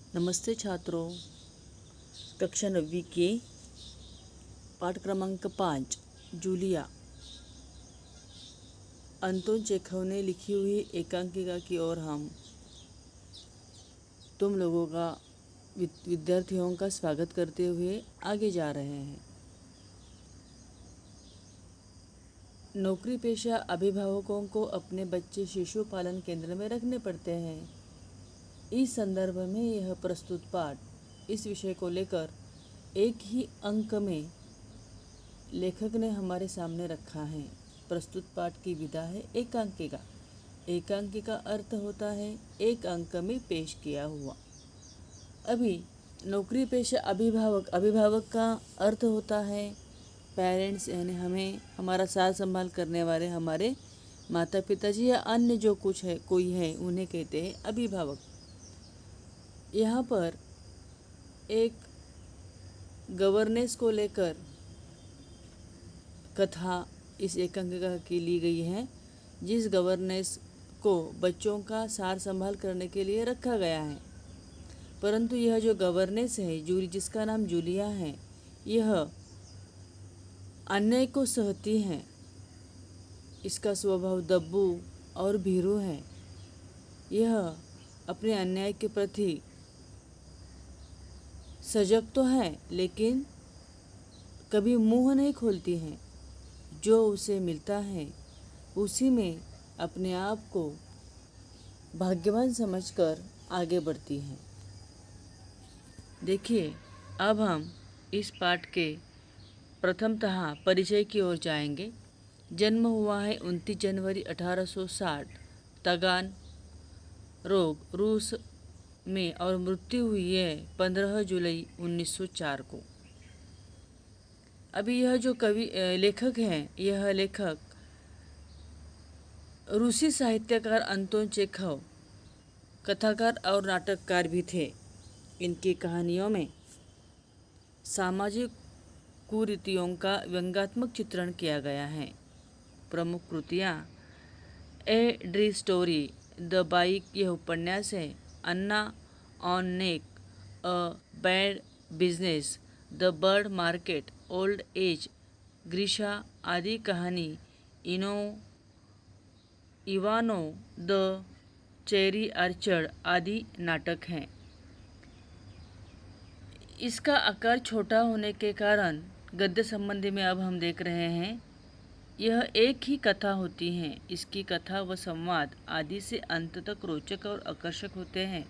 नमस्ते छात्रों, कक्षा 9वीं के पाठ क्रमांक 5 जूलिया अंतोन चेखव ने लिखी हुई एकांकिका की ओर हम तुम लोगों का विद्यार्थियों का स्वागत करते हुए आगे जा रहे हैं। नौकरी पेशा अभिभावकों को अपने बच्चे शिशु पालन केंद्र में रखने पड़ते हैं। इस संदर्भ में यह प्रस्तुत पाठ इस विषय को लेकर एक ही अंक में लेखक ने हमारे सामने रखा है। प्रस्तुत पाठ की विधा है एकांकिका। एकांकिका अर्थ होता है एक अंक में पेश किया हुआ। अभी नौकरी पेशा अभिभावक का अर्थ होता है पेरेंट्स, यानी हमें हमारा साथ संभाल करने वाले हमारे माता पिताजी या अन्य जो कुछ है कोई है उन्हें कहते हैं अभिभावक। यहाँ पर एक गवर्नेंस को लेकर कथा इस एकांकिका की ली गई है, जिस गवर्नेंस को बच्चों का सार संभाल करने के लिए रखा गया है। परंतु यह जो गवर्नेंस है जिसका नाम जूलिया है, यह अन्याय को सहती है। इसका स्वभाव दब्बू और भीरू है। यह अपने अन्याय के प्रति सजग तो है, लेकिन कभी मुंह नहीं खोलती है। जो उसे मिलता है उसी में अपने आप को भाग्यवान समझकर आगे बढ़ती है। देखिए, अब हम इस पाठ के प्रथमतः परिचय की ओर जाएंगे। जन्म हुआ है 29 जनवरी 1860 तगान रोग रूस में और मृत्यु हुई है 15 जुलाई 1904 को। अभी यह जो लेखक हैं, यह लेखक रूसी साहित्यकार अंतोन चेखव कथाकार और नाटककार भी थे। इनकी कहानियों में सामाजिक कुरीतियों का व्यंग्यात्मक चित्रण किया गया है। प्रमुख कृतियाँ a dreary story, the bike, यह उपन्यास है। Anna on neck, a bad business, the bird market, old age, Grisha आदि कहानी, इवानो द चेरी आर्चर्ड आदि नाटक हैं। इसका आकार छोटा होने के कारण गद्य संबंधी में अब हम देख रहे हैं, यह एक ही कथा होती है। इसकी कथा व संवाद आदि से अंत तक रोचक और आकर्षक होते हैं।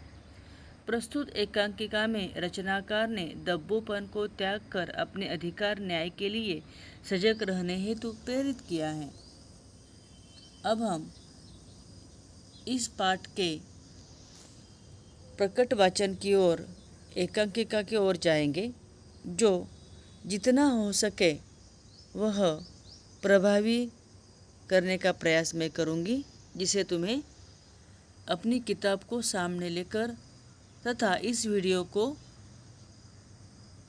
प्रस्तुत एकांकिका में रचनाकार ने दब्बूपन को त्याग कर अपने अधिकार न्याय के लिए सजग रहने हेतु प्रेरित किया है। अब हम इस पाठ के प्रकट वाचन की ओर एकांकिका की ओर जाएंगे, जो जितना हो सके वह प्रभावी करने का प्रयास मैं करूंगी, जिसे तुम्हें अपनी किताब को सामने लेकर तथा इस वीडियो को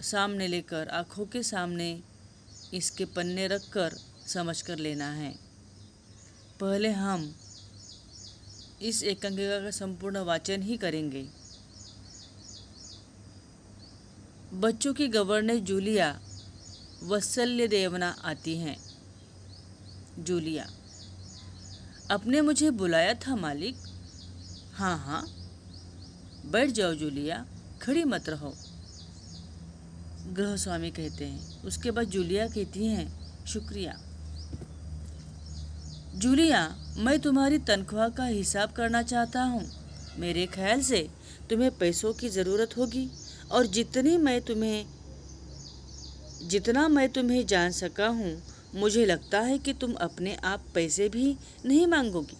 सामने लेकर आँखों के सामने इसके पन्ने रखकर समझ कर लेना है। पहले हम इस एकांकिका का संपूर्ण वाचन ही करेंगे। बच्चों की गवर्नेंस जूलिया वत्सल्य देवना आती हैं। जूलिया: आपने मुझे बुलाया था मालिक? हाँ, बैठ जाओ जूलिया, खड़ी मत रहो, गृहस्वामी कहते हैं। उसके बाद जूलिया कहती हैं, शुक्रिया। जूलिया, मैं तुम्हारी तनख्वाह का हिसाब करना चाहता हूँ। मेरे ख्याल से तुम्हें पैसों की ज़रूरत होगी और जितना मैं तुम्हें जान सका हूँ, मुझे लगता है कि तुम अपने आप पैसे भी नहीं मांगोगी।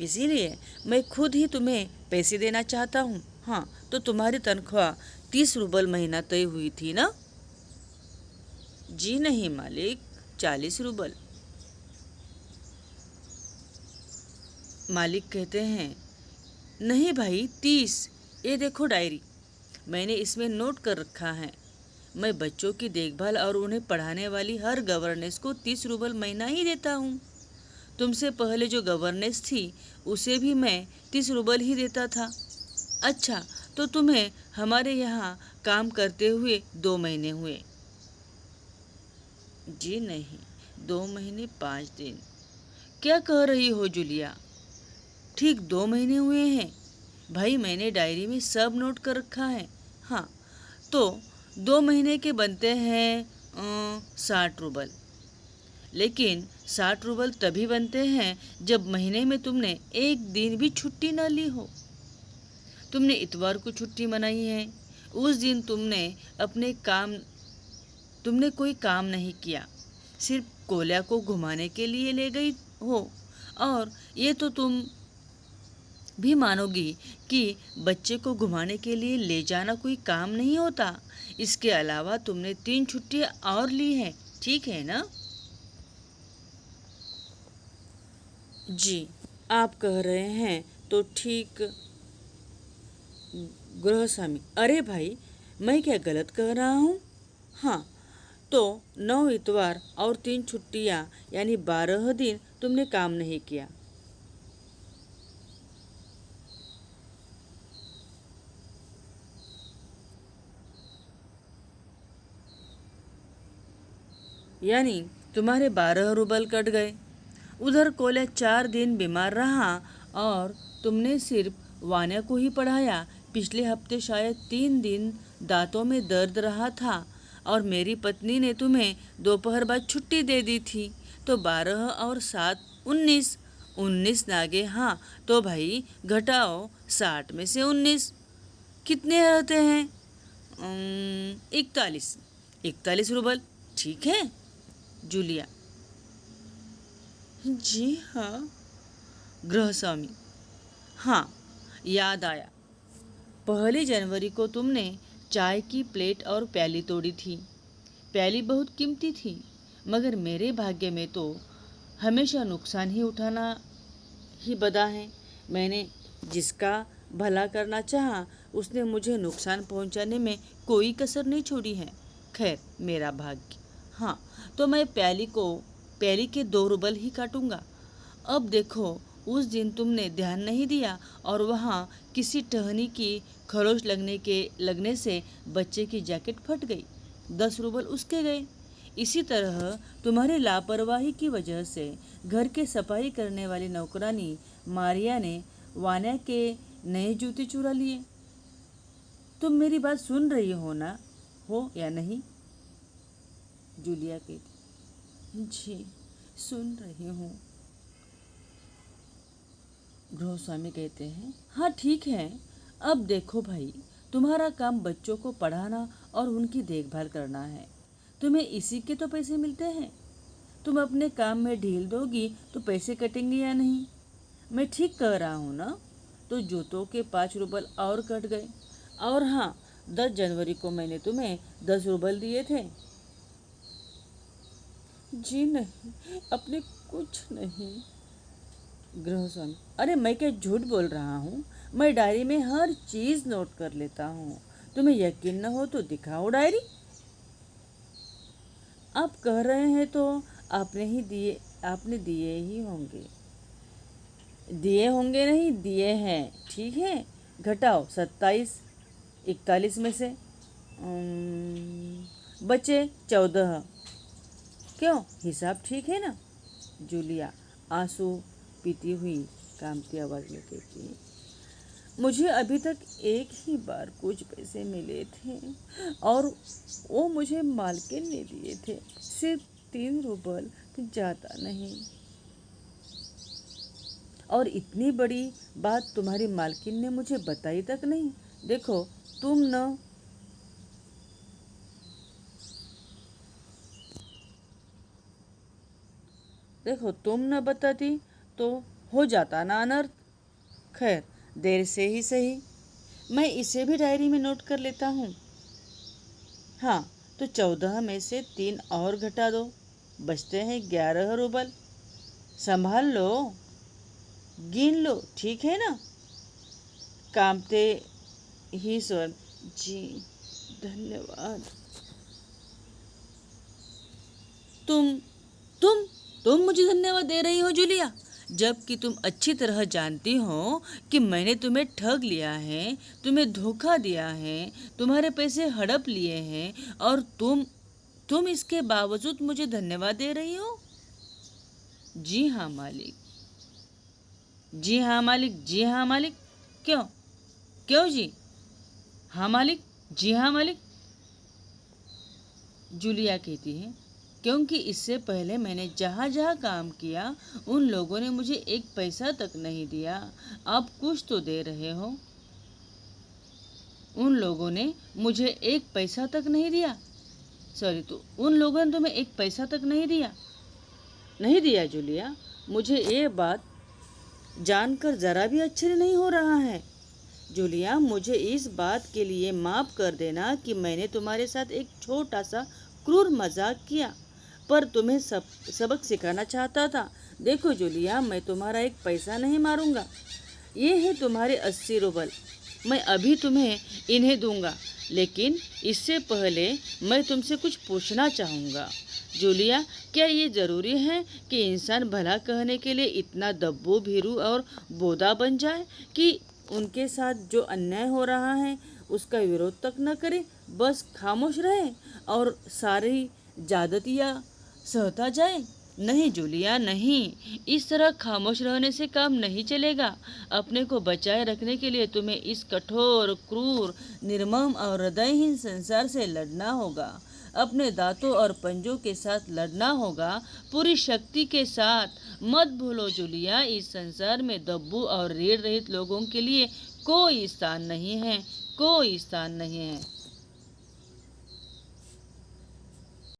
इसीलिए मैं खुद ही तुम्हें पैसे देना चाहता हूँ। हाँ, तो तुम्हारी तनख्वाह 30 रूबल महीना तय हुई थी ना? जी नहीं मालिक, 40 रूबल। मालिक कहते हैं, नहीं भाई, 30। ये देखो डायरी, मैंने इसमें नोट कर रखा है। मैं बच्चों की देखभाल और उन्हें पढ़ाने वाली हर गवर्नेंस को 30 रूबल महीना ही देता हूँ। तुमसे पहले जो गवर्नेंस थी उसे भी मैं 30 रूबल ही देता था। अच्छा, तो तुम्हें हमारे यहाँ काम करते हुए 2 महीने हुए। जी नहीं, 2 महीने 5 दिन। क्या कह रही हो जूलिया? ठीक 2 महीने हुए हैं। भाई मैंने डायरी में सब नोट कर रखा है। हाँ, तो 2 महीने के बनते हैं 60 रूबल। लेकिन 60 रूबल तभी बनते हैं जब महीने में तुमने एक दिन भी छुट्टी न ली हो। तुमने इतवार को छुट्टी मनाई है, उस दिन तुमने कोई काम नहीं किया, सिर्फ कोल्या को घुमाने के लिए ले गई हो। और ये तो तुम भी मानोगी कि बच्चे को घुमाने के लिए ले जाना कोई काम नहीं होता। इसके अलावा तुमने 3 छुट्टियां और ली हैं, ठीक है ना? जी, आप कह रहे हैं तो ठीक। गृहस्वामी: अरे भाई, मैं क्या गलत कह रहा हूँ? हाँ, तो 9 इतवार और 3 छुट्टियाँ यानी 12 दिन तुमने काम नहीं किया। यानी तुम्हारे 12 रूबल कट गए। उधर कोल्या 4 दिन बीमार रहा और तुमने सिर्फ वान्या को ही पढ़ाया। पिछले हफ्ते शायद 3 दिन दांतों में दर्द रहा था और मेरी पत्नी ने तुम्हें दोपहर बाद छुट्टी दे दी थी। तो 12 और 7 19। 19 नागे। हाँ, तो भाई घटाओ 60 में से 19। कितने रहते हैं? 41। 41 रूबल, ठीक है जूलिया? जी हाँ। गृहस्वामी: हाँ, याद आया। 1 जनवरी को तुमने चाय की प्लेट और प्याली तोड़ी थी। प्याली बहुत कीमती थी, मगर मेरे भाग्य में तो हमेशा नुकसान ही उठाना ही बदा है। मैंने जिसका भला करना चाहा, उसने मुझे नुकसान पहुंचाने में कोई कसर नहीं छोड़ी है। खैर, मेरा भाग्य। हाँ, तो मैं प्याली के 2 रूबल ही काटूंगा। अब देखो, उस दिन तुमने ध्यान नहीं दिया और वहाँ किसी टहनी की खरोच लगने से बच्चे की जैकेट फट गई। 10 रूबल उसके गए। इसी तरह तुम्हारी लापरवाही की वजह से घर के सफाई करने वाली नौकरानी मारिया ने वान्या के नए जूते चुरा लिए। तुम मेरी बात सुन रही हो या नहीं? जूलिया कहती: जी, सुन रही हूँ। गृहस्वामी कहते हैं: हाँ ठीक है। अब देखो भाई, तुम्हारा काम बच्चों को पढ़ाना और उनकी देखभाल करना है। तुम्हें इसी के तो पैसे मिलते हैं। तुम अपने काम में ढील दोगी तो पैसे कटेंगे या नहीं? मैं ठीक कह रहा हूँ ना? तो जूतों के 5 रूबल और कट गए। और हाँ, 10 जनवरी को मैंने तुम्हें 10 रूबल दिए थे। जी नहीं, अपने कुछ नहीं। गृहस्वामी: अरे मैं क्या झूठ बोल रहा हूँ? मैं डायरी में हर चीज नोट कर लेता हूँ। तुम्हें यकीन न हो तो दिखाओ डायरी। आप कह रहे हैं तो आपने दिए ही होंगे। दिए होंगे नहीं, दिए हैं, ठीक है। घटाओ 27 41 में से। बचे 14। क्यों, हिसाब ठीक है ना? जूलिया आंसू पीती हुई कांपती आवाज में कहती: मुझे अभी तक एक ही बार कुछ पैसे मिले थे और वो मुझे मालकिन ने दिए थे, सिर्फ 3 रूबल, ज़्यादा नहीं। और इतनी बड़ी बात तुम्हारी मालकिन ने मुझे बताई तक नहीं। देखो तुम न बताती तो हो जाता ना अनर्थ। खैर, देर से ही सही। मैं इसे भी डायरी में नोट कर लेता हूँ। हाँ, तो 14 में से 3 और घटा दो, बचते हैं 11 रूबल। संभाल लो, गिन लो, ठीक है ना? कांपते ही स्वर: जी, धन्यवाद। तुम तुम तुम मुझे धन्यवाद दे रही हो जूलिया? जबकि तुम अच्छी तरह जानती हो कि मैंने तुम्हें ठग लिया है, तुम्हें धोखा दिया है, तुम्हारे पैसे हड़प लिए हैं और तुम इसके बावजूद मुझे धन्यवाद दे रही हो। जी हाँ मालिक, जी हाँ मालिक, जी हाँ मालिक। क्यों? क्यों जी? हाँ मालिक, जी हाँ मालिक, जूलिया कहती है, क्योंकि इससे पहले मैंने जहाँ जहाँ काम किया उन लोगों ने मुझे एक पैसा तक नहीं दिया। आप कुछ तो दे रहे हो। उन लोगों ने मुझे एक पैसा तक नहीं दिया। सॉरी, तो उन लोगों ने तुम्हें एक पैसा तक नहीं दिया। नहीं दिया जूलिया, मुझे ये बात जानकर ज़रा भी आश्चर्य नहीं हो रहा है। जूलिया, मुझे इस बात के लिए माफ़ कर देना कि मैंने तुम्हारे साथ एक छोटा सा क्रूर मजाक किया, पर तुम्हें सबक सिखाना चाहता था। देखो जूलिया, मैं तुम्हारा एक पैसा नहीं मारूंगा। ये है तुम्हारे 80 रूबल। मैं अभी तुम्हें इन्हें दूंगा, लेकिन इससे पहले मैं तुमसे कुछ पूछना चाहूँगा। जूलिया, क्या ये ज़रूरी है कि इंसान भला कहने के लिए इतना दब्बू भीरू और बोदा बन जाए कि उनके साथ जो अन्याय हो रहा है उसका विरोध तक न करे, बस खामोश रहे और सारी ज्यादतियाँ सहता जाए? नहीं जूलिया, नहीं, इस तरह खामोश रहने से काम नहीं चलेगा। अपने को बचाए रखने के लिए तुम्हें इस कठोर, क्रूर, निर्मम और हृदयहीन संसार से लड़ना होगा। अपने दांतों और पंजों के साथ लड़ना होगा, पूरी शक्ति के साथ। मत भूलो जूलिया, इस संसार में दब्बू और रीढ़ रहित लोगों के लिए कोई स्थान नहीं है, कोई स्थान नहीं है।